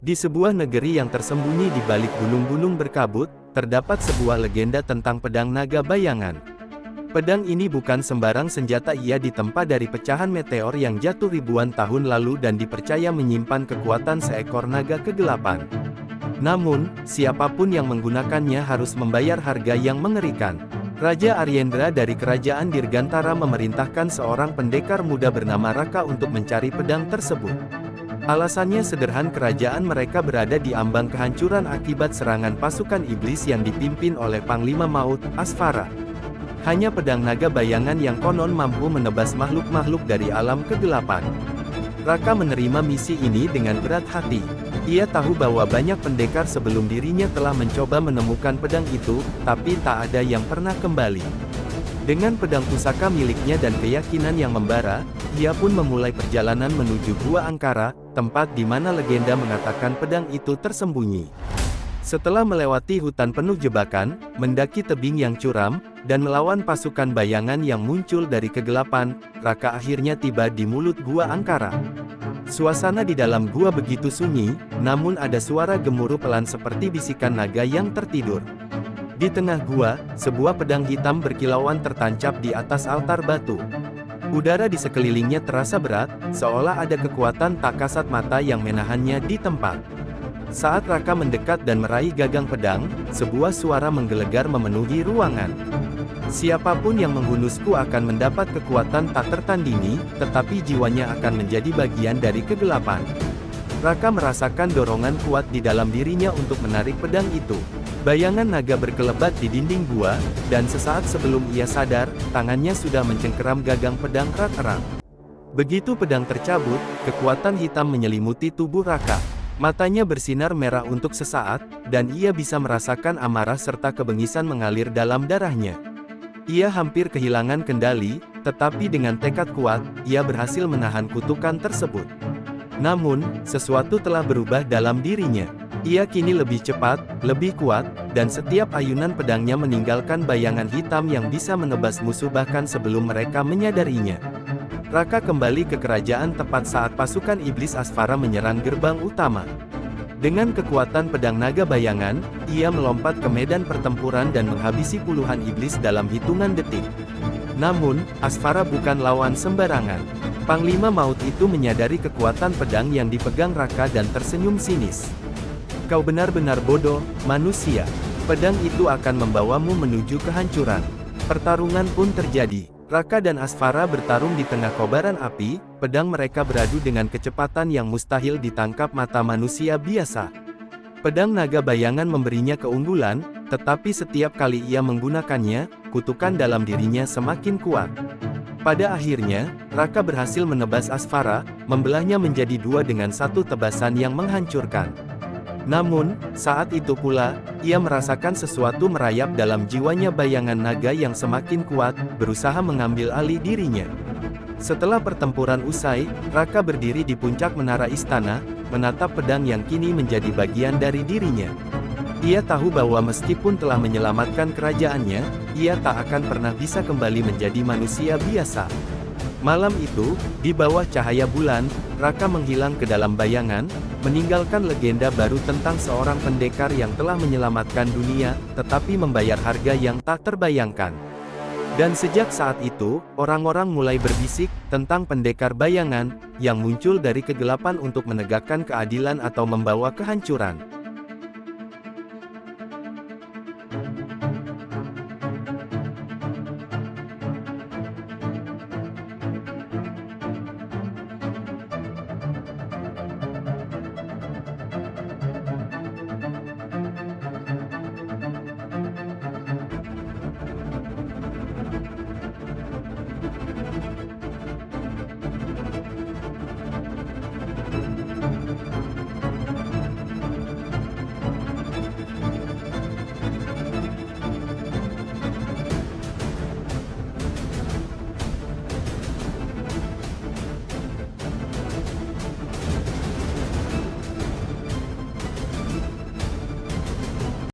Di sebuah negeri yang tersembunyi di balik gunung-gunung berkabut, terdapat sebuah legenda tentang pedang naga bayangan. Pedang ini bukan sembarang senjata, ia ditempa dari pecahan meteor yang jatuh ribuan tahun lalu dan dipercaya menyimpan kekuatan seekor naga kegelapan. Namun, siapapun yang menggunakannya harus membayar harga yang mengerikan. Raja Aryendra dari Kerajaan Dirgantara memerintahkan seorang pendekar muda bernama Raka untuk mencari pedang tersebut. Alasannya sederhana, kerajaan mereka berada di ambang kehancuran akibat serangan pasukan iblis yang dipimpin oleh Panglima Maut, Asfara. Hanya pedang naga bayangan yang konon mampu menebas makhluk-makhluk dari alam kegelapan. Raka menerima misi ini dengan berat hati. Ia tahu bahwa banyak pendekar sebelum dirinya telah mencoba menemukan pedang itu, tapi tak ada yang pernah kembali. Dengan pedang pusaka miliknya dan keyakinan yang membara, ia pun memulai perjalanan menuju Gua Angkara, tempat di mana legenda mengatakan pedang itu tersembunyi. Setelah melewati hutan penuh jebakan, mendaki tebing yang curam, dan melawan pasukan bayangan yang muncul dari kegelapan, Raka akhirnya tiba di mulut Gua Angkara. Suasana di dalam gua begitu sunyi, namun ada suara gemuruh pelan seperti bisikan naga yang tertidur. Di tengah gua, sebuah pedang hitam berkilauan tertancap di atas altar batu. Udara di sekelilingnya terasa berat, seolah ada kekuatan tak kasat mata yang menahannya di tempat. Saat Raka mendekat dan meraih gagang pedang, sebuah suara menggelegar memenuhi ruangan. Siapapun yang menghunusku akan mendapat kekuatan tak tertandingi, tetapi jiwanya akan menjadi bagian dari kegelapan. Raka merasakan dorongan kuat di dalam dirinya untuk menarik pedang itu. Bayangan naga berkelebat di dinding gua, dan sesaat sebelum ia sadar, tangannya sudah mencengkeram gagang pedang erat-erat. Begitu pedang tercabut, kekuatan hitam menyelimuti tubuh Raka. Matanya bersinar merah untuk sesaat, dan ia bisa merasakan amarah serta kebengisan mengalir dalam darahnya. Ia hampir kehilangan kendali, tetapi dengan tekad kuat, ia berhasil menahan kutukan tersebut. Namun, sesuatu telah berubah dalam dirinya. Ia kini lebih cepat, lebih kuat, dan setiap ayunan pedangnya meninggalkan bayangan hitam yang bisa menebas musuh bahkan sebelum mereka menyadarinya. Raka kembali ke kerajaan tepat saat pasukan iblis Asfara menyerang gerbang utama. Dengan kekuatan pedang naga bayangan, ia melompat ke medan pertempuran dan menghabisi puluhan iblis dalam hitungan detik. Namun, Asfara bukan lawan sembarangan. Panglima Maut itu menyadari kekuatan pedang yang dipegang Raka dan tersenyum sinis. "Kau benar-benar bodoh, manusia. Pedang itu akan membawamu menuju kehancuran." Pertarungan pun terjadi. Raka dan Asfara bertarung di tengah kobaran api, pedang mereka beradu dengan kecepatan yang mustahil ditangkap mata manusia biasa. Pedang naga bayangan memberinya keunggulan, tetapi setiap kali ia menggunakannya, kutukan dalam dirinya semakin kuat. Pada akhirnya, Raka berhasil menebas Asfara, membelahnya menjadi dua dengan satu tebasan yang menghancurkan. Namun, saat itu pula, ia merasakan sesuatu merayap dalam jiwanya, bayangan naga yang semakin kuat, berusaha mengambil alih dirinya. Setelah pertempuran usai, Raka berdiri di puncak menara istana, menatap pedang yang kini menjadi bagian dari dirinya. Ia tahu bahwa meskipun telah menyelamatkan kerajaannya, ia tak akan pernah bisa kembali menjadi manusia biasa. Malam itu, di bawah cahaya bulan, Raka menghilang ke dalam bayangan, meninggalkan legenda baru tentang seorang pendekar yang telah menyelamatkan dunia, tetapi membayar harga yang tak terbayangkan. Dan sejak saat itu, orang-orang mulai berbisik tentang pendekar bayangan yang muncul dari kegelapan untuk menegakkan keadilan atau membawa kehancuran.